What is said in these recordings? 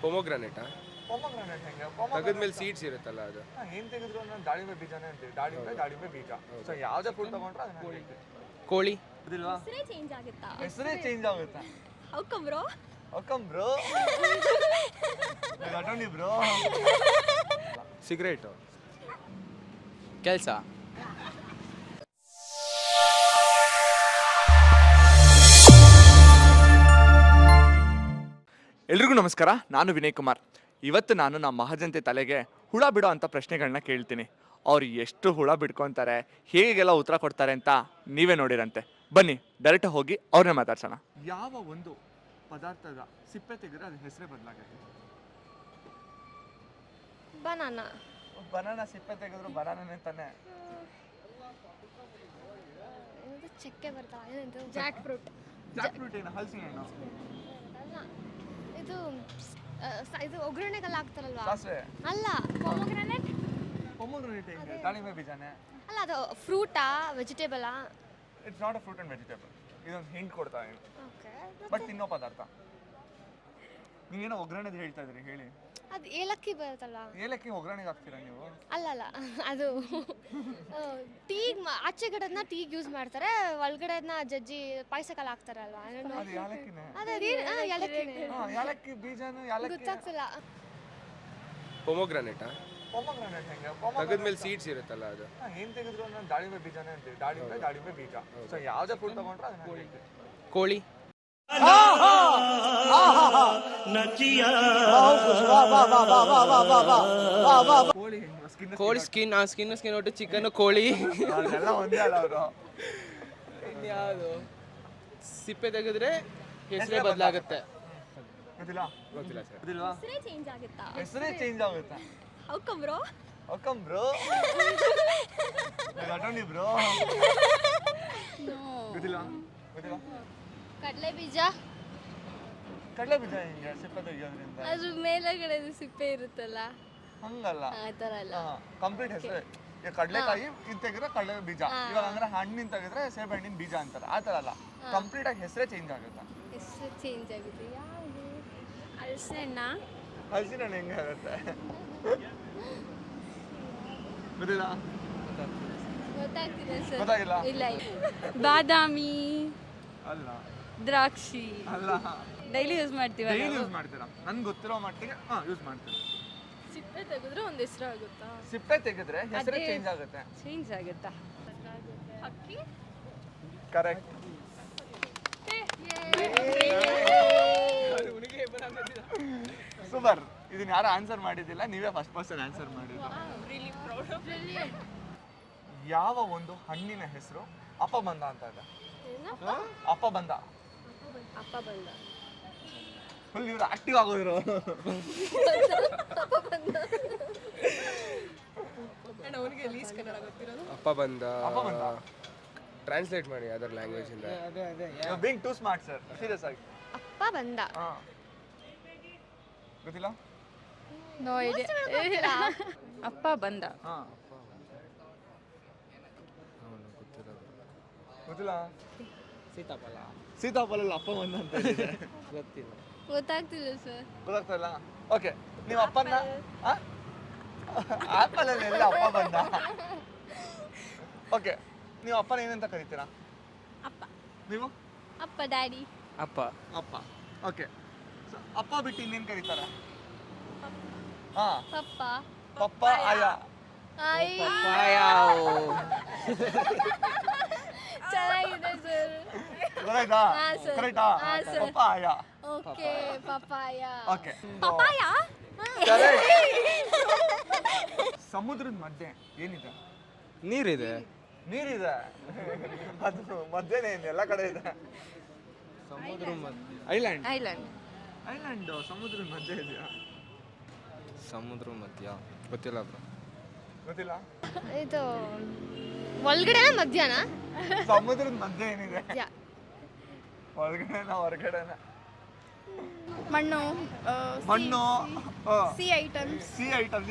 ಪೊಮೊಗ್ರಾನೇಟಾ? ಪೊಮೊಗ್ರಾನೇಟ್ ಹೆಂಗೆ ತೆಗೆದ್ಮೇಲೆ ಸೀಡ್ಸ್ ಇರುತ್ತಲ್ಲ ಅದು. ಏನು ತೆಗೆದ್ರು ನಾನು ದಾಳಿಂಬೆ ಬೀಜನೇ ಅಂತೀವಿ. ದಾಳಿಂಬೆ ಬೀಜ. ಸೊ ಯಾವುದೇ ಫುಡ್ ತಗೊಂಡ್ರೆ ಅದನ್ನ ಹೇಳ್ತೀವಿ. ಕೋಳಿ ಅದಿಲ್ವಾ? ಹೆಸರೇ ಚೇಂಜ್ ಆಗುತ್ತಾ? ಹೆಸರೇ ಚೇಂಜ್ ಆಗುತ್ತಾ? Okay bro. ಬ್ರೋ ಅಟೋನಿ ಬ್ರೋ. ಸಿಗರೇಟು. ಕೆಲಸ. ಎಲ್ರಿಗೂ ನಮಸ್ಕಾರ, ನಾನು ವಿನಯ್ ಕುಮಾರ್. ಇವತ್ತು ನಾನು ನಮ್ಮ ಮಹಾಜನತೆ ತಲೆಗೆ ಹುಳ ಬಿಡೋ ಅಂಥ ಪ್ರಶ್ನೆಗಳನ್ನ ಕೇಳ್ತೀನಿ. ಅವ್ರು ಎಷ್ಟು ಹುಳ ಬಿಡ್ಕೊತಾರೆ, ಹೇಗೆಲ್ಲ ಉತ್ತರ ಕೊಡ್ತಾರೆ ಅಂತ ನೀವೇ ನೋಡಿರಂತೆ. ಬನ್ನಿ ಡೈರೆಕ್ಟ್ ಹೋಗಿ ಅವ್ರನ್ನೇ ಮಾತಾಡ್ಸೋಣ. ಯಾವ ಒಂದು ಪದಾರ್ಥದ ಸಿಪ್ಪೆ ತೆಗೆದ್ರೆ ಅದು ಹೆಸರೇ ಬದಲಾಗುತ್ತೆ? ಬನಾನಾ ಸಿಪ್ಪೆ ತೆಗೆದ್ರು ಬನಾನಾನೇ ತಾನೆ. ಚಕ್ಕೆ ಬರ್ತಾ ಜಾಕ್ ಫ್ರೂಟ್. ಏನು ಹಲಸಿನ ಹಣ್ಣು? ಇದು ಒಗ್ಗರಣೆಗೆಲ್ಲ ಹಾಕ್ತಾರಲ್ವಾ? ಸಾಸಿವೆ ಅಲ್ಲ, ಪೊಮೊಗ್ರಾನೇಟ್. ಹೆಂಗೆ? ದಾಳಿಂಬೆ ಬೀಜನೇ ಅಲ್ಲ, ಅದು ಫ್ರೂಟಾ ವೆಜಿಟೇಬಲಾ? It's not a fruit and vegetable. ಇದೊಂದು ಹಿಂಟ್ ಕೊಡ್ತಾ ಇದೀನಿ. ಓಕೆ, ಬಟ್ ತಿನ್ನೋ ಪದಾರ್ಥ. ನೀವೇನೋ ಒಗ್ಗರಣೆದು ಹೇಳ್ತಾ ಇದ್ರಿ, ಹೇಳಿ. ಅದು ಏಲಕ್ಕಿ ಬರುತ್ತಲ್ವಾ? ಏಲಕ್ಕಿ ಒಗ್ಗರಣೆಗೆ ಹಾಕ್ತೀರಾ ನೀವು? ಅಲ್ಲ, ಅದು ಆಚೆಗಡೆದನ್ನ ಟೀಗೆ ಯೂಸ್ ಮಾಡ್ತಾರೆ, ಒಳಗಡೆದನ್ನ ಜಜ್ಜಿ ಪಾಯಸಕ್ಕೆಲ್ಲ ಹಾಕ್ತಾರಲ್ವಾ? ಅದು ಯಾಲಕ್ಕಿನೇ. ಯಾಲಕ್ಕಿ ಬೀಜನು ಗೊತ್ತಾಗ್ತಿಲ್ಲ. ಪೊಮೊಗ್ರಾನೇಟಾ? ಪೊಮೊಗ್ರಾನೇಟ್ ಹೆಂಗೆ? ತೆಗೆದ್ಮೇಲೆ ಸೀಡ್ಸ್ ಇರುತ್ತಲ್ಲ ಅದು. ಏನು ತೆಗೆದ್ರು ನಾನು ದಾಳಿಂಬೆ ಬೀಜನೇ ಅಂತೀವಿ. ದಾಳಿಂಬೆ ಬೀಜ. ಸೊ ಯಾವುದೇ ಫುಡ್ ತಗೊಂಡ್ರೆ ಅದನ್ನ ಹೇಳ್ತೀವಿ. ಕೋಳಿ. ಕೋಳಿ ಸ್ಕಿನ್ ಒಟ್ಟು ಚಿಕನ್ ಕೋಳಿ ಎಲ್ಲ ಒಂದೇ ಅಲ್ಲ ಅವರು. ಇನ್ಯಾವುದು ಸಿಪ್ಪೆ ತೆಗೆದ್ರೆ ಹೆಸರೇ ಬದಲಾಗುತ್ತೆ? ಗೊತ್ತಿಲ್ಲ ಸರ್. ಗೊತ್ತಿಲ್ವಾ? ಹೆಸರೇ ಚೇಂಜ್ ಆಗುತ್ತಾ? ಹೆಸರೇ ಚೇಂಜ್ ಆಗುತ್ತಾ? Okay bro. ಬ್ರೋ ಅಟೋನಿ ಬ್ರೋ. ಗೊತ್ತಿಲ್ಲ. ಕಡಲೆ ಬೀಜ. ಕಡಲೆ ಬೀಜ ಹೆಂಗೆ ಸಿಪ್ಪೆ ತೆಗಿಯೋದ್ರಿಂದ? ಅದ್ರ ಮೇಲೆಗಡೆ ಸಿಪ್ಪೆ ಇರುತ್ತಲ್ಲ, ಹಂಗಲ್ಲ, ಆ ಥರ ಅಲ್ಲ. ಕಂಪ್ಲೀಟ್ ಹೆಸರು. ಈಗ ಕಡಲೆಕಾಯಿ ಇದು ತೆಗೆದ್ರೆ ಕಡಲೆ ಬೀಜ. ಇವಾಗ ಅಂದ್ರೆ ಹಣ್ಣಿನ ತೆಗೆದ್ರೆ ಸೇಬೆ ಹಣ್ಣಿನ ಬೀಜ ಅಂತಾರೆ. ಆ ಥರ ಅಲ್ಲ, ಕಂಪ್ಲೀಟ್ ಆಗಿ ಹೆಸರೇ ಚೇಂಜ್ ಆಗುತ್ತಾ? ಹೆಸರು ಚೇಂಜ್ ಆಗುತ್ತೆ. ಯಾವುದು? ಹಲಸಿನ ಹಲಸಿನ ಹಣ್ಣು ಹೆಂಗೆ ಆಗುತ್ತೆ? ಗೊತ್ತಿಲ್ಲ. ಗೊತ್ತಾಗ್ತಿದೆ ಸರ್. ಗೊತ್ತಾಗಿಲ್ಲ? ಇಲ್ಲ. ಬಾದಾಮಿ ಅಲ್ಲ, ದ್ರಾಕ್ಷಿ ಅಲ್ಲ. ಡೈಲಿ ಯೂಸ್ ಮಾಡ್ತೀವಿ. ಡೈಲಿ ಯೂಸ್ ಮಾಡ್ತೀರಾ? ನನ್ಗೆ ಗೊತ್ತಿರೋ ಮಟ್ಟಿಗೆ ಯೂಸ್ ಮಾಡ್ತೀರಾ. ಸಿಪ್ಪೆ ತೆಗೆದ್ರೆ ಒಂದು ಹೆಸರು ಆಗುತ್ತಾ? ಸಿಪ್ಪೆ ತೆಗೆದ್ರೆ ಹೆಸರೇ ಚೇಂಜ್ ಆಗುತ್ತೆ. ಚೇಂಜ್ ಆಗುತ್ತಾ? ಅಕ್ಕಿ. ಕರೆಕ್ಟ್. ಸೂಪರ್. ಇದನ್ನ ಯಾರು ಆನ್ಸರ್ ಮಾಡಿದ್ದಿಲ್ಲ, ನೀವೇ ಫಸ್ಟ್ ಪರ್ಸನ್ ಆನ್ಸರ್ ಮಾಡಿದ್ರು. ಯಾವ ಒಂದು ಹಣ್ಣಿನ ಹೆಸರು ಅಪಬಂಧ ಅಂತ ಇದೆ? ಅಪಬಂಧ. ಫುಲ್ ಇವ್ರು ಆಕ್ಟಿವ್ ಆಗೋದ್ರು. ಅಪಬಂಧ. ಟ್ರಾನ್ಸ್ಲೇಟ್ ಮಾಡಿ ಅದರ್ ಲ್ಯಾಂಗ್ವೇಜ್ ಇಂದ. Being too smart sir, serious ಆಗಿ. ಅಪ್ಪ ಬಂದ. ಗೊತ್ತಿಲ್ಲ? No idea. ಅಪ್ಪ ಬಂದ. ಗೊತ್ತಿಲ್ಲ. ಸೀತಾಫಲ ಅಪ್ಪ ಬಂದ ಅಂತ ಗೊತ್ತಿಲ್ಲ. ಗೊತ್ತಾಗ್ತಿಲ್ಲ ಸರ್. ಗೊತ್ತಾಗ್ತಾ ಇಲ್ಲ? ಓಕೆ, ನೀವು ಅಪ್ಪನ ಆಪಲ್ ಅಲ್ಲಿ ಎಲ್ಲ ಅಪ್ಪ ಬಂದ. ಓಕೆ, ನೀವು ಅಪ್ಪನ ಏನಂತ ಕರಿತೀರಾ? ಅಪ್ಪ. ನೀವು? ಅಪ್ಪ, ಡ್ಯಾಡಿ. ಅಪ್ಪ. ಓಕೆ, ಅಪ್ಪ ಬಿಟ್ಟು ಇನ್ನೇನು ಕರೀತಾರ? ಪಪ್ಪ. ಪಪ್ಪ ಆಯ. ಚೆನ್ನಾಗಿದೆ ಸರ್. ಗೊತ್ತಾಯ್ತಾ? ಹಾ, ಸರ್. ಕರೆಕ್ಟಾ? ಹಾ, ಸರ್. ಪಪ್ಪ ಆಯ. Okay, papaya. Okay, papaya. ಸಮುದ್ರದ ಮಧ್ಯೆ ಏನಿದೆ? ನೀರಿದೆ. ನೀರಿದೆ. ಅದು ಮಧ್ಯನೇ ಇದೆ, ಎಲ್ಲ ಕಡೆ ಇದೆ. ಸಮುದ್ರ ಐಲ್ಯಾಂಡ್. ಐಲ್ಯಾಂಡ್ ಸಮುದ್ರದ ಮಧ್ಯೆ ಇದೆಯಾ? ಸಮುದ್ರ ಮಧ್ಯ ಗೊತ್ತಿಲ್ಲ ಬ್ರೋ. ಗೊತ್ತಿಲ್ಲ. ಇದು ಒಳಗಡೆನಾ ಮಧ್ಯಾಹ್ನ? ಸಮುದ್ರದ ಮಧ್ಯೆ ಏನಿದೆ? ಒಳಗಡೆನಾ ಹೊರಗಡೆನಾ? ಮಣ್ಣು. C items.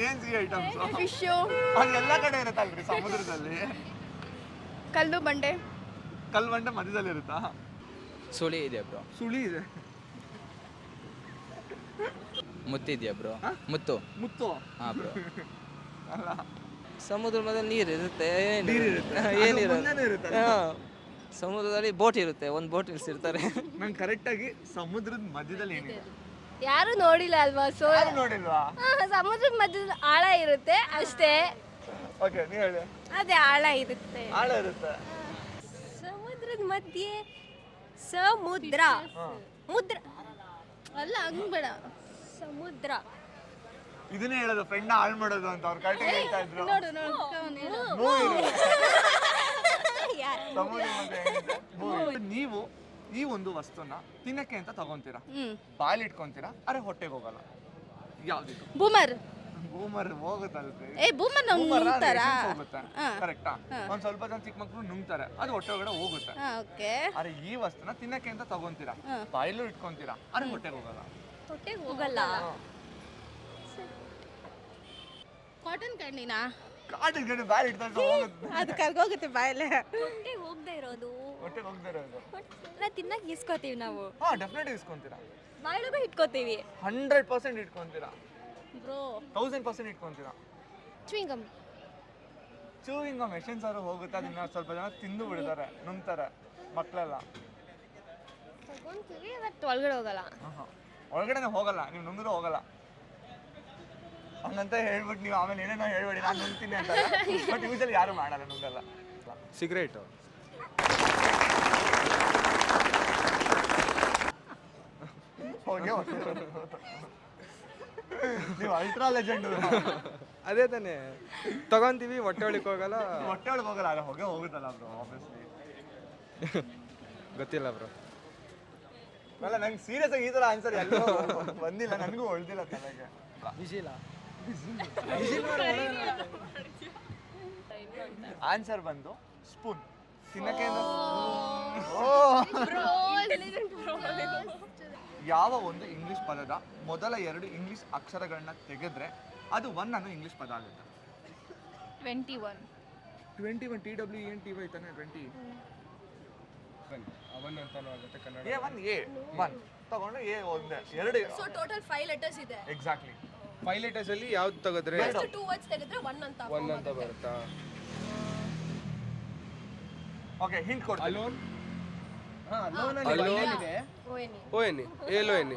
ಏನ್ ಸಿ ಐಟಮ್ಸ್? ಫಿಶು. ಅದು ಎಲ್ಲ ಕಡೆ ಇರುತ್ತಲ್ರಿ ಸಮುದ್ರದಲ್ಲಿ. ಕಲ್ಲು ಬಂಡೆ. ಮಧ್ಯದಲ್ಲಿ ಇರುತ್ತಾ? ಸುಳಿ ಇದೆ ಬ್ರೋ. ಸುಳಿ ಇದೆ. ಮುತ್ತಿದ್ಯಾ ಬ್ರೋ ಮುತ್ತು ಮುತ್ತು ಹಾಂ ಬ್ರೋ ಅಲ್ಲ ಸಮುದ್ರದಲ್ಲಿ ನೀರು ಇರುತ್ತೆ ನೀರಿರುತ್ತೆ. ಅದು ಏನಿರುತ್ತೆ ಮುಂದೆನೇ ಇರುತ್ತಲ್ಲ? ಸಮುದ್ರದಲ್ಲಿ ಬೋಟ್ ಇರುತ್ತೆ ಒಂದು ಬೋಟ್ ನಿಲ್ಸಿರ್ತಾರೆ ನಂಗೆ ಕರೆಕ್ಟಾಗಿ ಸಮುದ್ರದ ಮಧ್ಯದಲ್ಲಿ ಏನಿದೆ ಯಾರು ನೋಡಿಲ್ಲ ಅಲ್ವಾ ಸೊ ಯಾರು ನೋಡಿಲ್ವಾ? ಸಮುದ್ರದ ಮಧ್ಯದ ಆಳ ಇರುತ್ತೆ ಅಷ್ಟೇ. ಓಕೆ ನೀವು ಹೇಳಿ. ಅದೇ ಆಳ ಇರುತ್ತೆ. ಆಳ ಇರುತ್ತೆ. ಸಮುದ್ರದ ಮಧ್ಯೆ ಸಮುದ್ರ ಮುದ್ರ ಅಲ್ಲ ಹಂಗ್ ಬೇಡ ಸಮುದ್ರ. ಇದನ್ನೇ ಹೇಳೋದು ಫ್ರೆಂಡ್ ಹಾಳು ಮಾಡೋದು ಅಂತ ಅವ್ರು ಕರೆಕ್ಟಾಗಿ ಹೇಳ್ತಾ ಇದ್ರು. ನೋಡು ಸಮುದ್ರ ಮಧ್ಯೆ ಏನಿದೆ? ಮೂರು. ನೀವು ಈ ಒಂದು ವಸ್ತುನ ತಿನ್ನಕ್ಕೆ ಅಂತ ತಗೊಂತೀರಾ, ಬಾಯಲ್ಲಿ ಇಟ್ಕೊಂತೀರಾ, ಅರೆ ಹೊಟ್ಟೆಗೆ ಹೋಗಲ್ಲ, ಯಾವ್ದಿದು? ಬೂಮರ್ ಬೂಮರ್ ಹೋಗುತ್ತಲ್ರಿ. ಬೂಮರ್ ನಾವು ನುಂಗ್ತಾರಾ? ಹೋಗುತ್ತೆ ಕರೆಕ್ಟಾ? ಒಂದ್ ಸ್ವಲ್ಪ ಜನ ಚಿಕ್ಕ ಮಕ್ಳು ನುಂಗ್ತಾರೆ, ಅದು ಹೊಟ್ಟೆ ಒಳಗಡೆ ಹೋಗುತ್ತೆ. ಓಕೆ ಅರೆ ಈ ವಸ್ತುನ ತಿನ್ನಕ್ಕೆ ಅಂತ ತಗೊಂತೀರಾ, ಬಾಯಲ್ಲೂ ಇಟ್ಕೊಂತೀರಾ, ಅರೆ ಹೊಟ್ಟೆಗೆ ಹೋಗಲ್ಲ. ಹೊಟ್ಟೆಗೆ ಹೋಗಲ್ಲ. ಕಾಟನ್ ಕ್ಯಾಂಡಿನಾ ಕಾಟಿನ ಗಡಿ ಬಾಯಲ್ಲಿ ಇಟ್ಕೊಂಡ್ರೆ ಹೋಗುತ್ತೆ. ಅದು ಕರ್ಗೋಗುತ್ತೆ ಬಾಯಲ್ಲೇ. ಹೊಟ್ಟೆಗೆ ಹೋಗದೆ ಇರೋದು. ಹೊಟ್ಟೆಗೆ ಹೋಗದೆ ಇರೋದು. ತಿನ್ನಕ್ ಇಸ್ಕೋತೀವಿ ನಾವು, ಹಾ ಡೆಫಿನೆಟ್ ಇಸ್ಕೊಂತೀರಾ, ಬಾಯಿಗೂ ಇಟ್ಕೋತೀವಿ. 100% ಇಟ್ಕೊಂತೀರಾ, ಬ್ರೋ 1000% ಇಟ್ಕೊಂತೀರಾ. ಚ್ವಿಂಗಮ್ ಚೂವಿಂಗ್ ಮೆಷಿನ್ ಸಾರು ಹೋಗುತ್ತೆ, ಅದನ್ನ ಸ್ವಲ್ಪ ಜನ ತಿಂದು ಬಿಡ್ತಾರೆ, ನುಂಗ್ತಾರೆ ಮಕ್ಕಳೆಲ್ಲ. ತಗೊಂತೀವಿ ಬಟ್ ಒಳಗಡೆ ಹೋಗಲ್ಲ. ಒಳಗಡೆನೆ ಹೋಗಲ್ಲ, ನೀವು ನುಂಗಿದ್ರು ಹೋಗಲ್ಲ. ಹಂಗಂತ ಹೇಳ್ಬಿಟ್ಟು ನೀವು ಆಮೇಲೆ ಏನೇನೋ ಹೇಳ್ಬೇಡಿ ನಾನು ನುಂಗ್ತೀನಿ ಅಂತ. ಬಟ್ ಯೂಸಲ್ಲಿ ಯಾರು ಮಾಡಲ್ಲ, ನುಂಗಲ್ಲ. ಸಿಗರೇಟು. ಹೋಗಿ ನೀವು ಅಲ್ಟ್ರಾ ಲೆಜೆಂಡ್. ಅದೇ ತಾನೇ ತಗೊಂತೀವಿ, ಹೊಟ್ಟೆ ಒಳಗೆ ಹೋಗಲ್ಲ. ಹೊಟ್ಟೆ ಒಳಗೆ ಹೋಗಲ್ಲ, ಅಲ್ಲ ಹೊಗೆ ಹೋಗುತ್ತಲ್ಲ ಬ್ರೋ ಆಬ್ವಿಯಸ್ಲಿ. ಗೊತ್ತಿಲ್ಲ ಬ್ರೋ. ಅಲ್ಲ ನಂಗೆ ಸೀರಿಯಸ್ ಆಗಿ ಈ ಥರ ಆನ್ಸರ್ ಎಲ್ಲೂ ಬಂದಿಲ್ಲ, ನನಗೂ ಹೊಳ್ದಿಲ್ಲ ತಲೆಗೆ. ವಿಜಿಲ. ಆನ್ಸರ್ ಬಂದು ಸ್ಪೂನ್. ತಿನ್ನಕ್ಕೆ ಯಾವ ಒಂದು ಇಂಗ್ಲಿಷ್ ಪದದ ಮೊದಲ 2 ಇಂಗ್ಲಿಷ್ ಅಕ್ಷರಗಳನ್ನ ತೆಗೆದ್ರೆ ಅದು 1 ಅನ್ನೋ ಇಂಗ್ಲಿಷ್ ಪದ ಆಗುತ್ತೆ? 21 21 TWENTY ತಾನೆ 20. ಅವನ್ ಅಂತಾನು ಆಗುತ್ತೆ ಕನ್ನಡ. A1 A1 ತಗೊಂಡು A ಒಂದೇ 2. ಸೊ ಟೋಟಲ್ 5 ಲೆಟರ್ಸ್ ಇದೆ. ಎಕ್ಸಾಕ್ಟ್ಲಿ. 5 letters ಅಲ್ಲಿ ಯಾವ್ದು ತೆಗೆದ್ರೆ 2 ವರ್ಡ್ಸ್ ತೆಗೆದ್ರೆ 1 ಅಂತ 1 ಅಂತ ಬರುತ್ತಾ? ಓಕೆ ಹಿಂಟ್ ಕೊಡ್ತೀನಿ. ಅಲೋನ್. ಅಲೋನ್ ಓ ಎನಿ ಏಲೋ ಎನಿ.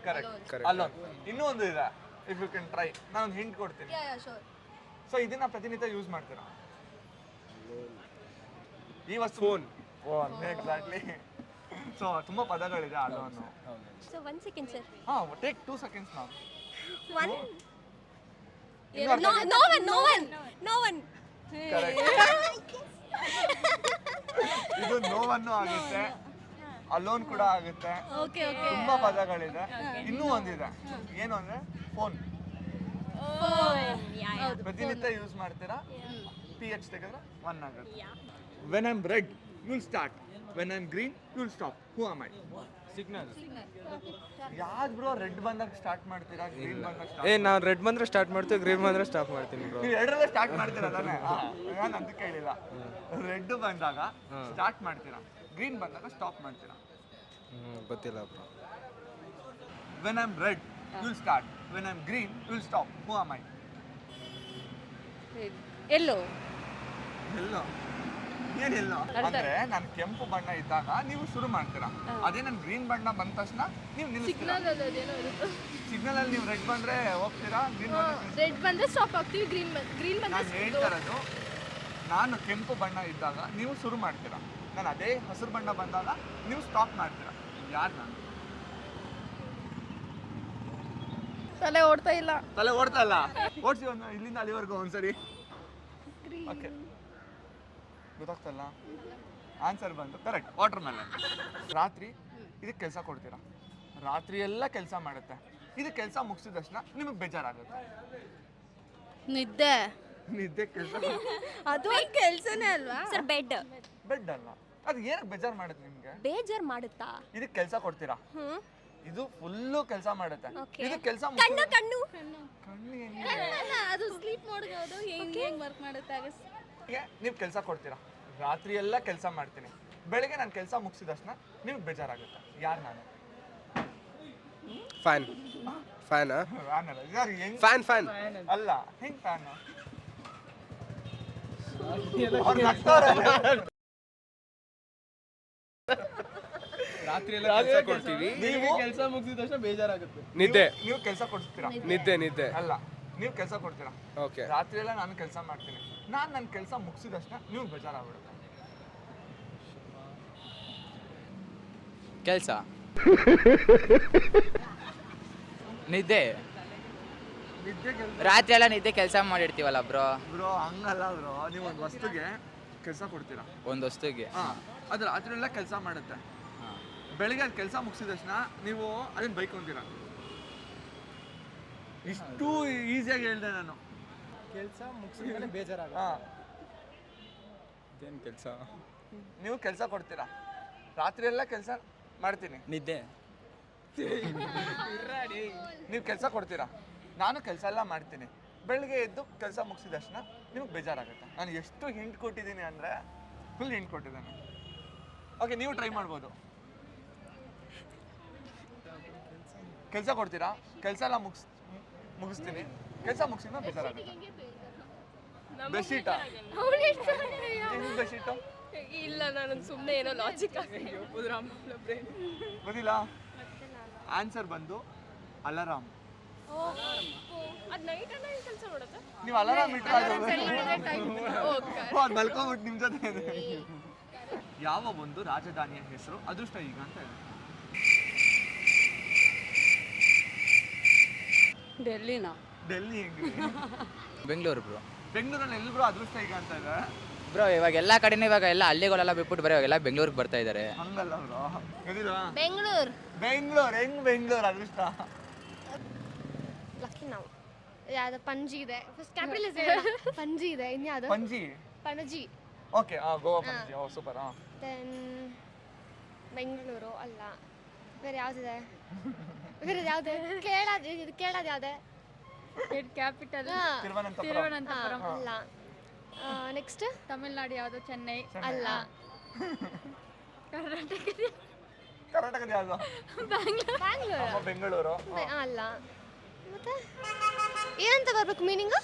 ಕರೆಕ್ಟ್. ಅಲೋನ್. ಇನ್ನೂ ಒಂದು ಇದೆ, ಇಫ್ ಯು ಕ್ಯಾನ್ ಟ್ರೈ. ನಾನು ಹಿಂಟ್ ಕೊಡ್ತೀನಿ. ಶೋರ್. ಸೊ ಇದನ್ನ ಪ್ರತಿನಿತ್ಯ ಯೂಸ್ ಮಾಡ್ತೀರಾ? ಈ ವಸ್ತು ಫೋನ್. ಎಕ್ಸಾಕ್ಟ್ಲಿ. ಸೊ ತುಂಬಾ ಪದಗಳಿದೆ ಅಲೋನ್. So 1 second sir. ಹಾ ಟೇಕ್ 2 seconds now. 1 ಇನ್ನೂ no one ಕರೆಕ್ಟ್. ಇದು ನೋವನ್ನು ಆಗುತ್ತೆ, ಅಲೋನ್ ಕೂಡ ಆಗುತ್ತೆ. ಓಕೆ ಓಕೆ ತುಂಬಾ ಪದಗಳಿದೆ. ಇನ್ನೂ ಒಂದಿದೆ, ಏನು ಅಂದ್ರೆ ಫೋನ್. ಪ್ರತಿನಿತ್ಯ ಯೂಸ್ ಮಾಡ್ತೀರಾ, PH ತೆಗೆದ್ರೆ 1 ಆಗುತ್ತೆ. When I am red you will start, when I am green you will stop. Who am I? Signal. ಯಾವ್ದು ಬ್ರೋ ರೆಡ್ ಬಂದಾಗ ಸ್ಟಾರ್ಟ್ ಮಾಡ್ತೀರಾ, ಗ್ರೀನ್ ಬಂದಾಗ ಏ ಸ್ಟಾರ್ಟ್? ನಾನು ರೆಡ್ ಬಂದ್ರೆ ಸ್ಟಾರ್ಟ್ ಮಾಡ್ತೀವಿ, ಗ್ರೀನ್ ಬಂದ್ರೆ ಸ್ಟಾಪ್ ಮಾಡ್ತೀನಿ ಬ್ರೋ. ನೀವು ಎರಡರಲ್ಲೇ ಸ್ಟಾರ್ಟ್ ಮಾಡ್ತೀರಾ ತಾನೆ? ನಾನು ಅದಕ್ಕೆ ಹೇಳಿಲ್ಲ. ರೆಡ್ ಬಂದಾಗ ಸ್ಟಾರ್ಟ್ ಮಾಡ್ತೀರಾ, ಗ್ರೀನ್ ಬಂದಾಗ ಸ್ಟಾಪ್ ಮಾಡ್ತೀರಾ. ಗೊತ್ತಿಲ್ಲ bro. When I am red you will start, when I am green you will stop. Who am I? ಎಲ್ಲೋ ಎಲ್ಲೋ. ಏನಿಲ್ಲ ಅಂದ್ರೆ ನಾನು ಕೆಂಪು ಬಣ್ಣ ಇದ್ದಾಗ ನೀವು ಶುರು ಮಾಡ್ತೀರಾ, ಅದೇ ನಾನು ಗ್ರೀನ್ ಬಣ್ಣ ಬಂದ ತಕ್ಷಣ ನೀವು ನಿಲ್ಲಿಸ್ತೀರಾ. ಸಿಗ್ನಲ್ ಅಲ್ಲಿ ನೀವು ರೆಡ್ ಬಂದ್ರೆ ಹೋಗ್ತೀರಾ, ಗ್ರೀನ್ ಬಂದ್ರೆ ರೆಡ್ ಬಂದ್ರೆ ಸ್ಟಾಪ್ ಆಗ್ತೀವಿ, ಗ್ರೀನ್ ಬಂದ್ರೆ ನಾನು ಹೇಳ್ತಾ ಇರೋದು, ನಾನು ಕೆಂಪು ಬಣ್ಣ ಇದ್ದಾಗ ನೀವು ಶುರು ಮಾಡ್ತೀರಾ, ನಾನು ಅದೇ ಹಸಿರು ಬಣ್ಣ ಬಂದಾಗ ನೀವು ಸ್ಟಾಪ್ ಮಾಡ್ತೀರಾ. ಯಾರು ನಾನು? ತಲೆ ಓಡ್ತಾ ಇಲ್ಲ. ತಲೆ ಓಡ್ತಾ ಇಲ್ಲ, ಓಡಿಸಿ ಒಂದು ಇಲ್ಲಿಂದ ಅಲ್ಲಿವರೆಗೂ ಒಂದ್ಸರಿ. ಓಕೆ ಗೊತ್ತಾಗ್ತಲ್ಲ? ಆನ್ಸರ್ ಬಂದು ಕರೆಕ್ಟ್, ವಾಟರ್ ಮೆಲನ್. ರಾತ್ರಿ ಇದಕ್ಕೆ ಕೆಲಸ ಕೊಡ್ತೀರಾ, ರಾತ್ರಿ ಎಲ್ಲ ಕೆಲಸ ಮಾಡುತ್ತೆ, ಇದು ಕೆಲಸ ಮುಗಿಸಿದ ತಕ್ಷಣ ನಿಮಗೆ ಬೇಜಾರಾಗುತ್ತೆ. ನಿದ್ದೆ ಕೆಲಸ ಅದು ಒಂದು ಕೆಲಸನೇ ಅಲ್ವಾ ಸರ್ ಬೆಡ್ ಬೆಡ್ ಅಲ್ಲ, ಅದು ಏನಕ್ಕೆ ಬೇಜಾರು ಮಾಡುತ್ತೆ ನಿಮಗೆ? ಬೇಜಾರ್ ಮಾಡುತ್ತಾ? ಇದಕ್ಕೆ ಕೆಲಸ ಕೊಡ್ತೀರಾ, ಇದು ಫುಲ್ಲು ಕೆಲಸ ಮಾಡುತ್ತೆ, ಇದು ಕೆಲಸ ಕಣ್ಣು ಕಣ್ಣು ಅದು ಸ್ಲೀಪ್ ಮೋಡ್ಗೆ ಹೋದು ಹೆಂಗ್ ವರ್ಕ್ ಮಾಡುತ್ತೆ ಆಗ ನೀವು ಕೆಲಸ ಕೊಡ್ತೀರಾ, ರಾತ್ರಿ ಎಲ್ಲ ಕೆಲಸ ಮಾಡ್ತೀನಿ, ಬೆಳಿಗ್ಗೆ ನಾನು ಕೆಲಸ ಮುಗಿಸಿದ ತಕ್ಷಣ ನಿಮ್ಗೆ ಬೇಜಾರಾಗುತ್ತೆ. ಯಾರು ನಾನು? ಫ್ಯಾನ್ ಫ್ಯಾನಾ ಹೆಂಗ್ ಫ್ಯಾನ್ ಫ್ಯಾನ್ ಅಲ್ಲ ಹೆಂಗ್ ಫ್ಯಾನ್ ರಾತ್ರಿ ಎಲ್ಲ ಕೆಲಸ ಕೊಡ್ತೀವಿ. ನೀವು ಕೆಲಸ ಮುಗಿಸಿದ ತಕ್ಷಣ ಬೇಜಾರಾಗುತ್ತೆ. ನಿದ್ದೆ ನೀವು ಕೆಲಸ ಕೊಡ್ತೀರಾ ನಿದ್ದೆ ಅಲ್ಲ ನೀವು ಕೆಲಸ ಕೊಡ್ತೀರಾ ಓಕೆ. ರಾತ್ರಿ ಎಲ್ಲ ನಾನು ಕೆಲಸ ಮಾಡ್ತೀನಿ. ನಾನು ನನ್ನ ಕೆಲಸ ಮುಗಿಸಿದಷ್ಟೇ ನೀವು ಬೇಜಾರಾಗ್ಬಿಡುತ್ತೆ. ಕೆಲಸ ನಿದ್ದೆ ರಾತ್ರಿ ಎಲ್ಲ ನಿದ್ದೆ ಕೆಲಸ ಮಾಡಿರ್ತೀವಲ್ಲ ಬ್ರೋ. ಬ್ರೋ ಹಂಗಲ್ಲ ಬ್ರೋ, ನೀವು ಒಂದು ವಸ್ತುಗೆ ಕೆಲಸ ಕೊಡ್ತೀರಾ. ಒಂದು ವಸ್ತುಗೆ ಅದು ರಾತ್ರಿ ಎಲ್ಲ ಕೆಲಸ ಮಾಡುತ್ತೆ. ಬೆಳಿಗ್ಗೆ ಅದು ಕೆಲಸ ಮುಗಿಸಿದ ತಕ್ಷಣ ನೀವು ಅದನ್ನ ಬೈಕೊಂತೀರಾ. ಇಷ್ಟು ಈಸಿಯಾಗಿ ಹೇಳ್ದೆ ನಾನು. ಕೆಲಸ ಮುಗಿಸಿದ್ರೆ ಬೇಜಾರಾಗ ಏನು ಕೆಲಸ ನೀವು ಕೆಲಸ ಕೊಡ್ತೀರಾ, ರಾತ್ರಿ ಎಲ್ಲ ಕೆಲಸ ಮಾಡ್ತೀನಿ. ನಿದ್ದೆ ನೀವು ಕೆಲಸ ಕೊಡ್ತೀರಾ, ನಾನು ಕೆಲಸ ಎಲ್ಲ ಮಾಡ್ತೀನಿ. ಬೆಳಿಗ್ಗೆ ಎದ್ದು ಕೆಲಸ ಮುಗಿಸಿದ ತಕ್ಷಣ ನಿಮಗೆ ಬೇಜಾರಾಗುತ್ತೆ. ನಾನು ಎಷ್ಟು ಹಿಂಟ್ ಕೊಟ್ಟಿದ್ದೀನಿ ಅಂದರೆ ಫುಲ್ ಹಿಂಟ್ ಕೊಟ್ಟಿದ್ದೇನೆ. ಓಕೆ, ನೀವು ಟ್ರೈ ಮಾಡ್ಬೋದು. ಕೆಲಸ ಕೊಡ್ತೀರಾ, ಕೆಲಸ ಎಲ್ಲ ಮುಗಿಸ್ತೀನಿ. ಕೆಲಸ ಮುಗಿಸಿದ ಬೇಜಾರಾಗುತ್ತೆ. ಬೆಡ್ಶೀಟಾ? ಬೆಡ್ಶೀಟು ಇಲ್ಲ, ನಾನು ಸುಮ್ಮನೆ ಏನೋ ಲಾಜಿಕ್ ಗೊತ್ತಿಲ್ಲ. ಆನ್ಸರ್ ಬಂದು ಅಲಾರಾಮ್. ಅದು ನೈಟ್ ಎಲ್ಲ ಕೆಲಸ ಮಾಡುತ್ತೆ. ನೀವು ಅಲಾರಾಮ್ ಇಟ್ಟರೆ ಮಲ್ಕೊಂಬಿಟ್ಟು ನಿಮ್ಮ ಜೊತೆ ಇದೆ. ಯಾವ ಒಂದು ರಾಜಧಾನಿಯ ಹೆಸರು ಅದೃಷ್ಟ ಈಗ ಅಂತ ಇದೆ? ಡೆಲ್ಲಿನ ಡೆಲ್ಲಿ. ಹೆಂಗೆ? ಬೆಂಗಳೂರು ಬ್ರೋ. ಬೆಂಗಳೂರಲ್ಲಿ ಎಲ್ಲರೂ ಅದೃಷ್ಟ ಈಗ ಅಂತ ಇದೆ. ಬ್ರೋ ಇವಾಗ ಎಲ್ಲ ಕಡೆನೂ ಇವಾಗ ಎಲ್ಲ ಹಳ್ಳಿಗಳೆಲ್ಲ ಬಿಟ್ಬಿಟ್ಟು ಬರೀ ಇವಾಗೆಲ್ಲ ಬೆಂಗಳೂರಿಗೆ ಬರ್ತಾ ಇದ್ದಾರೆ. ಹಂಗಲ್ಲ ಬ್ರೋ, ಗೊತ್ತಿಲ್ವಾ? ಬೆಂಗಳೂರು ಹೆಂಗ್ ಬೆಂಗಳೂರು ಅದೃಷ್ಟ? ಲಕ್ಕಿ ನಾವು ಯಾವ್ದು ಪಂಜಿ ಇದೆ, ಫಸ್ಟ್ ಕ್ಯಾಪಿಟಲ್ ಪಂಜಿ ಇದೆ, ಇನ್ಯಾವುದು ಪಂಜಿ. ಪಣಜಿ, ಓಕೆ, ಗೋವಾ ಪಂಜಿ. ಓ ಸೂಪರ್. ದೆನ್ ಬೆಂಗಳೂರು ಅಲ್ಲ, ಬೇರೆ ಯಾವ್ದಿದೆ? ಬೇರೆ ಯಾವ್ದು ಕೇಳೋದು ಯಾವ್ದೆ? ಕ್ಯಾಪಿಟಲ್ ತಿರುವನಂತಪುರಂ ಅಲ್ಲ. ನೆಕ್ಸ್ಟ್ ತಮಿಳ್ನಾಡು ಯಾವುದು? ಚೆನ್ನೈ ಅಲ್ಲ. ಕರ್ನಾಟಕದ ಯಾವುದು? ಬ್ಯಾಂಗ್ಳೂರು ಬೆಂಗಳೂರು. ಅಲ್ಲ. ಮತ್ತೆ ಏನಂತ ಬರ್ಬೇಕು ಮೀನಿಂಗು?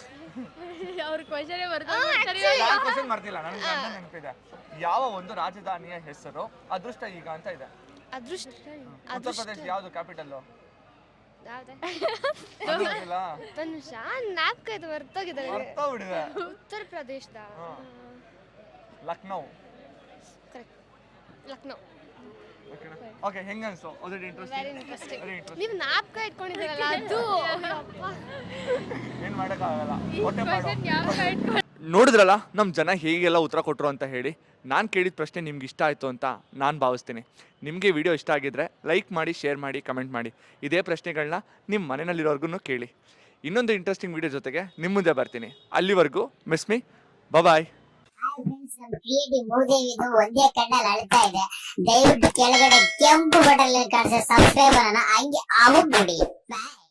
ಅವ್ರ ಕ್ವಶನ್ ನಾನು ಕ್ವಶನ್ ಮಾಡ್ತಿಲ್ಲ, ನನಗೆ ನೆನಪಿದೆ. ಯಾವ ಒಂದು ರಾಜಧಾನಿಯ ಹೆಸರು ಅದೃಷ್ಟ ಈಗ ಅಂತ ಇದೆ? ಅದೃಷ್ಟ. ಉತ್ತರ ಪ್ರದೇಶ ಯಾವುದು ಕ್ಯಾಪಿಟಲ್? ಯಾವ್ದೆ? ಗೊತ್ತಿಲ್ಲ. ಒಂದು ನಿಮಿಷ, ನಾಲ್ಕೈದು ಬರ್ತೋಗಿದೆ. ಮರ್ತೋಗ್ಬಿಟ್ಟಿದೆ. ಉತ್ತರ ಪ್ರದೇಶದ ಲಕ್ನೋ. ಕರೆಕ್ಟ್, ಲಕ್ನೋ. ಓಕೆ, ಹೆಂಗ ಅನ್ಸು? Very interesting. Very interesting. ನೀವು ಜ್ಞಾಪಕ ಇಟ್ಕೊಂಡಿದ್ದೀರಲ್ಲ ಅದು. ಏನ್ ಮಾಡಕ್ಕಾಗಲ್ಲ, ಹೊಟ್ಟೆ ಪಾಡು. ನೋಡಿದ್ರಲ್ಲ ನಮ್ಮ ಜನ ಹೇಗೆಲ್ಲ ಉತ್ತರ ಕೊಟ್ಟರು ಅಂತ ಹೇಳಿ. ನಾನು ಕೇಳಿದ ಪ್ರಶ್ನೆ ನಿಮ್ಗೆ ಇಷ್ಟ ಆಯಿತು ಅಂತ ನಾನು ಭಾವಿಸ್ತೀನಿ. ನಿಮಗೆ ವಿಡಿಯೋ ಇಷ್ಟ ಆಗಿದ್ದರೆ ಲೈಕ್ ಮಾಡಿ, ಶೇರ್ ಮಾಡಿ, ಕಮೆಂಟ್ ಮಾಡಿ. ಇದೇ ಪ್ರಶ್ನೆಗಳನ್ನ ನಿಮ್ಮ ಮನೆಯಲ್ಲಿರೋರ್ಗು ಕೇಳಿ. ಇನ್ನೊಂದು ಇಂಟ್ರೆಸ್ಟಿಂಗ್ ವಿಡಿಯೋ ಜೊತೆಗೆ ನಿಮ್ಮ ಮುಂದೆ ಬರ್ತೀನಿ. ಅಲ್ಲಿವರೆಗೂ ಮಿಸ್ ಮೀ, ಬಾಯ್. ಕ್ರಿಯೇಟಿವ್ ಮೂದೇವಿದು ಒಂದೇ ಕಣ್ಣಲ್ಲಿ ಅಳ್ತಾ ಇದೆ. ದಯವಿಟ್ಟು ಕೆಳಗಡೆ ಕೆಂಪು ಬಟನ್ ಕಾಣಿಸೋ ಸಬ್ಸ್ಕ್ರೈಬರ್ ಅನ್ನ ಹಂಗೆ ಆಗೋಗ್ಬಿಡಿ. ಬಾಯ್.